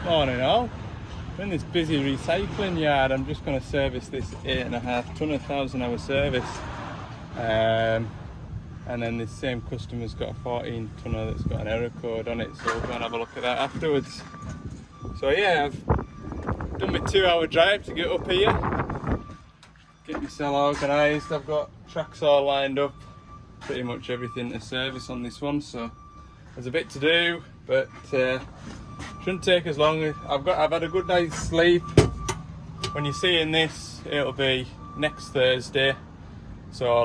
Morning all. I'm in this busy recycling yard. I'm just going to service this 8.5 tonne 1,000 hour service. And then this same customer's got a 14 tonner that's got an error code on it, so we'll go and have a look at that afterwards. So yeah, I've done my 2-hour drive to get up here, get myself organised. I've got tracks all lined up, pretty much everything to service on this one, so there's a bit to do, but shouldn't take as long. I've had a good night's sleep. When you're seeing this, it'll be next Thursday, so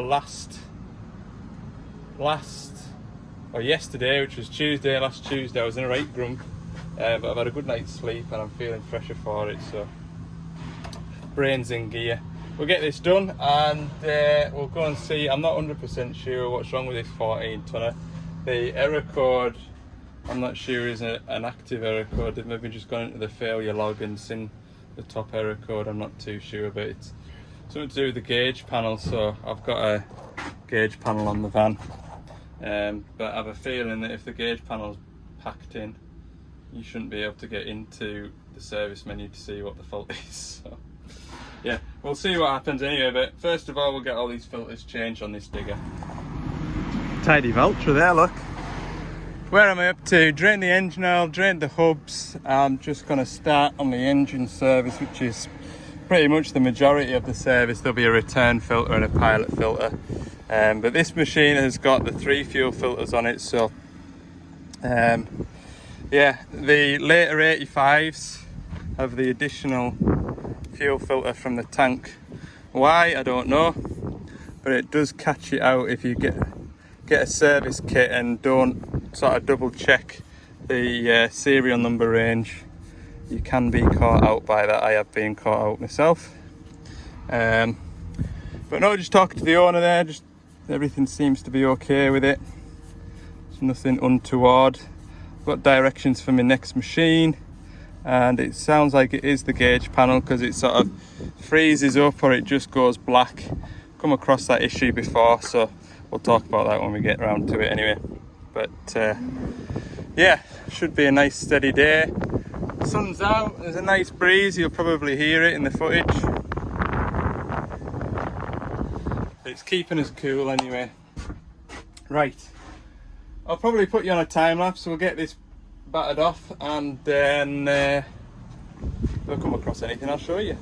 yesterday, which was Tuesday, last Tuesday, I was in a right grump, but I've had a good night's sleep and I'm feeling fresher for it, so brains in gear. We'll get this done and we'll go and see. I'm not 100% sure what's wrong with this 14 tonner. The error code, I'm not sure is an active error code. They've maybe just gone into the failure log and seen the top error code. I'm not too sure, but it's something to do with the gauge panel. So I've got a gauge panel on the van, but I have a feeling that if the gauge panel's packed in, you shouldn't be able to get into the service menu to see what the fault is. So yeah, we'll see what happens anyway, but first of all we'll get all these filters changed on this digger. Tidy Valtra there, look. Where am I up to? Drained the engine oil, drained the hubs. I'm just going to start on the engine service, which is pretty much the majority of the service. There'll be a return filter and a pilot filter. But this machine has got the 3 fuel filters on it, so yeah, the later 85s have the additional fuel filter from the tank. Why, I don't know, but it does catch it out if you get a service kit and don't sort of double check the serial number range. You can be caught out by that. I have been caught out myself, but no, just talking to the owner there, just everything seems to be okay with it. There's nothing untoward. Got directions for my next machine, and it sounds like it is the gauge panel because it sort of freezes up or it just goes black. Come across that issue before, so we'll talk about that when we get around to it anyway. But yeah, should be a nice steady day. Sun's out, there's a nice breeze, you'll probably hear it in the footage. It's keeping us cool anyway. Right, I'll probably put you on a time lapse, so we'll get this battered off, and then if I come across anything I'll show you.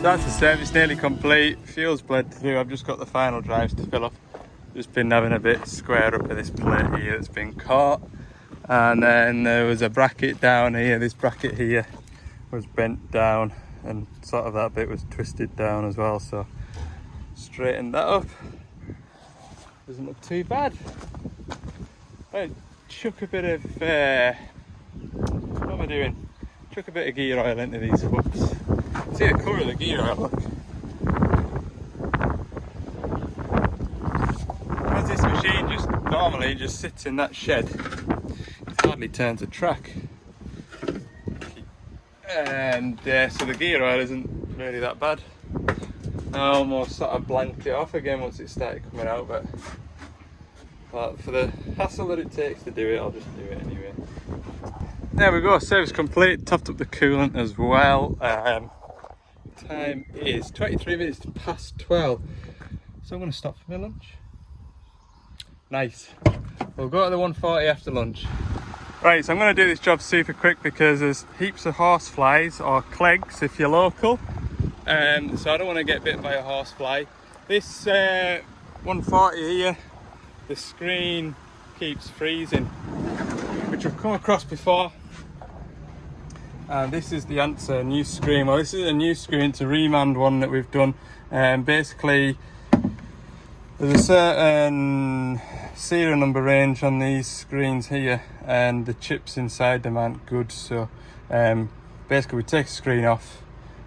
That's the service nearly complete. Fuel's bled through. I've just got the final drives to fill up. Just been having a bit square up with this plate here that's been caught, and then there was a bracket down here. This bracket here was bent down and sort of that bit was twisted down as well, so straightened that up. Doesn't look too bad. Right, chuck a bit of what am I doing? Chuck a bit of gear oil into these hooks. See the colour of the gear oil, look. Because this machine just normally just sits in that shed, it hardly turns a track. And so the gear oil isn't really that bad. I almost sort of blanked it off again once it started coming out, but for the hassle that it takes to do it, I'll just do it anyway. There we go, service complete, topped up the coolant as well. Time is 23 minutes past 12, so I'm going to stop for my lunch. Nice. We'll go to the 140 after lunch. Right, so I'm going to do this job super quick because there's heaps of horseflies, or clegs if you're local. So I don't want to get bitten by a horsefly. This 140 here, the screen keeps freezing, which I've come across before. And this is the answer, new screen. Well, this is a new screen, it's a Remand one that we've done. Basically, there's a certain serial number range on these screens here, and the chips inside them aren't good. So basically we take a screen off,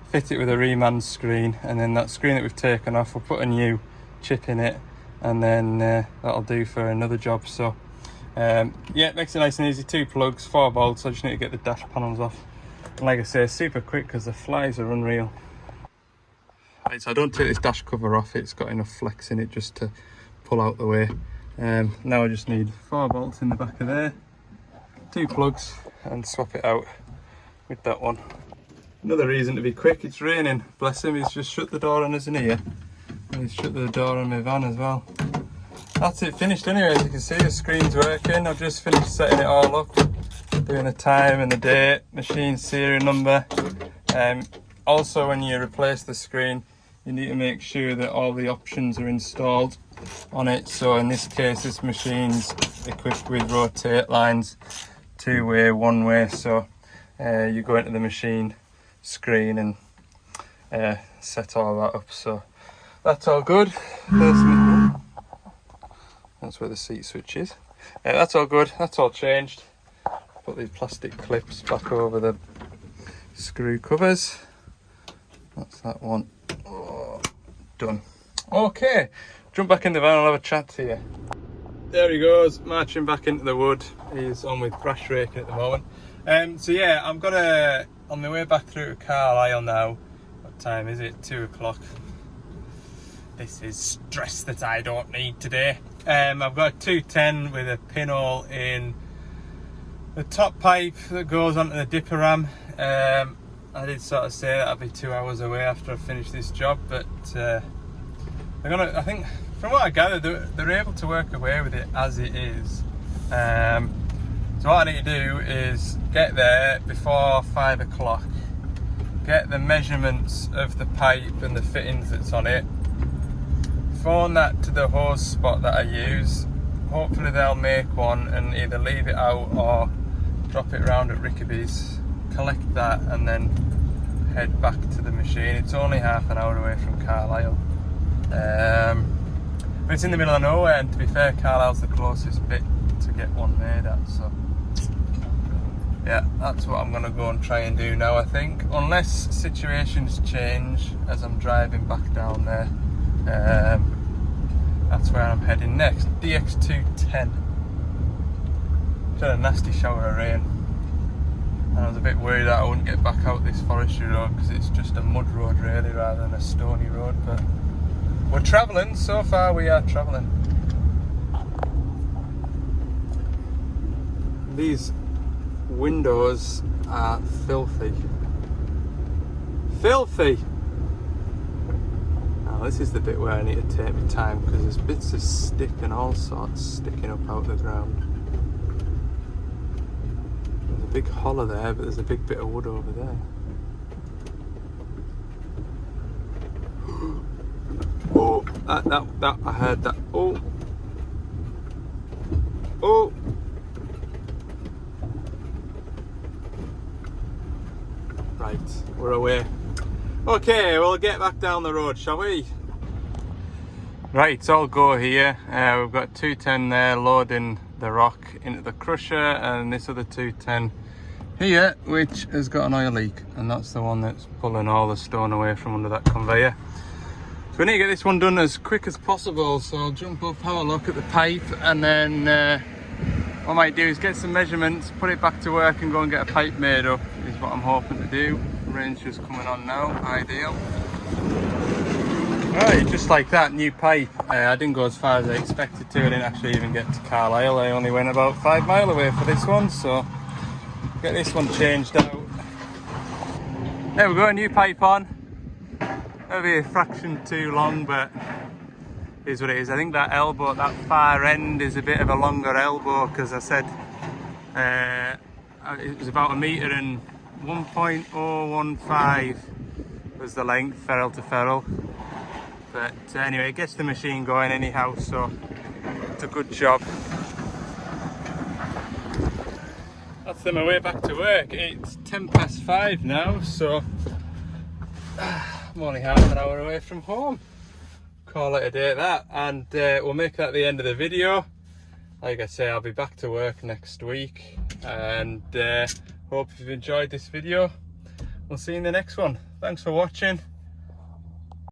fit it with a Remand screen, and then that screen that we've taken off, we'll put a new chip in it, and then that'll do for another job. So yeah, it makes it nice and easy. 2 plugs, 4 bolts. I just need to get the dash panels off. And like I say, super quick because the flies are unreal. Right, so I don't take this dash cover off, it's got enough flex in it just to pull out the way. Now I just need 4 bolts in the back of there, 2 plugs, and swap it out with that one. Another reason to be quick, it's raining. Bless him, he's just shut the door on us in here, and he's shut the door on my van as well. That's it, finished anyway. As you can see, the screen's working. I've just finished setting it all up, doing the time and the date, machine serial number. Also, when you replace the screen, you need to make sure that all the options are installed on it. So in this case, this machine's equipped with rotate lines, 2-way, 1-way. So you go into the machine screen and set all that up. So that's all good. That's where the seat switch is. That's all good, that's all changed. Put these plastic clips back over the screw covers. That's that one. Oh, done. Okay, jump back in the van, I'll have a chat to you. There he goes, marching back into the wood. He's on with brush raking at the moment. So yeah, I'm gonna, on my way back through to Carlisle now. What time is it? 2 o'clock. This is stress that I don't need today. I've got a 210 with a pinhole in the top pipe that goes onto the dipper ram. I did sort of say that I'd be 2 hours away after I finish this job, but they're gonna, I think, from what I gather, they're able to work away with it as it is. So what I need to do is get there before 5 o'clock, get the measurements of the pipe and the fittings that's on it, phone that to the hose spot that I use. Hopefully they'll make one and either leave it out or drop it around at Rickaby's, collect that, and then head back to the machine. It's only half an hour away from Carlisle, but it's in the middle of nowhere, and to be fair, Carlisle's the closest bit to get one made at. So yeah, that's what I'm going to go and try and do now, I think, unless situations change as I'm driving back down there. That's where I'm heading next. DX210. Just had a nasty shower of rain, and I was a bit worried that I wouldn't get back out this forestry road because it's just a mud road really rather than a stony road, but we're travelling. So far we are travelling. These windows are filthy. Filthy! This is the bit where I need to take my time because there's bits of stick and all sorts sticking up out of the ground. There's a big hollow there, but there's a big bit of wood over there. Oh, that, I heard that. Oh. Oh. Right, we're away. Okay, we'll get back down the road, shall we? Right, it's all go here. We've got 210 there loading the rock into the crusher, and this other 210 here, which has got an oil leak, and that's the one that's pulling all the stone away from under that conveyor. So we need to get this one done as quick as possible, so I'll jump up, have a look at the pipe, and then what I might do is get some measurements, put it back to work and go and get a pipe made up, is what I'm hoping to do. The rain's just coming on now, ideal. Right, just like that, new pipe. I didn't go as far as I expected to. I didn't actually even get to Carlisle. I only went about 5 miles away for this one, so get this one changed out. There we go, a new pipe on. Maybe a fraction too long, but it is what it is. I think that elbow, that far end is a bit of a longer elbow, because I said it was about 1 metre and 1.015 was the length, ferrule to ferrule. But anyway, it gets the machine going anyhow, so it's a good job. That's my way back to work. It's 5:10 now, so I'm only half an hour away from home. Call it a day at that, and we'll make that the end of the video. Like I say, I'll be back to work next week, and hope you've enjoyed this video. We'll see you in the next one. Thanks for watching.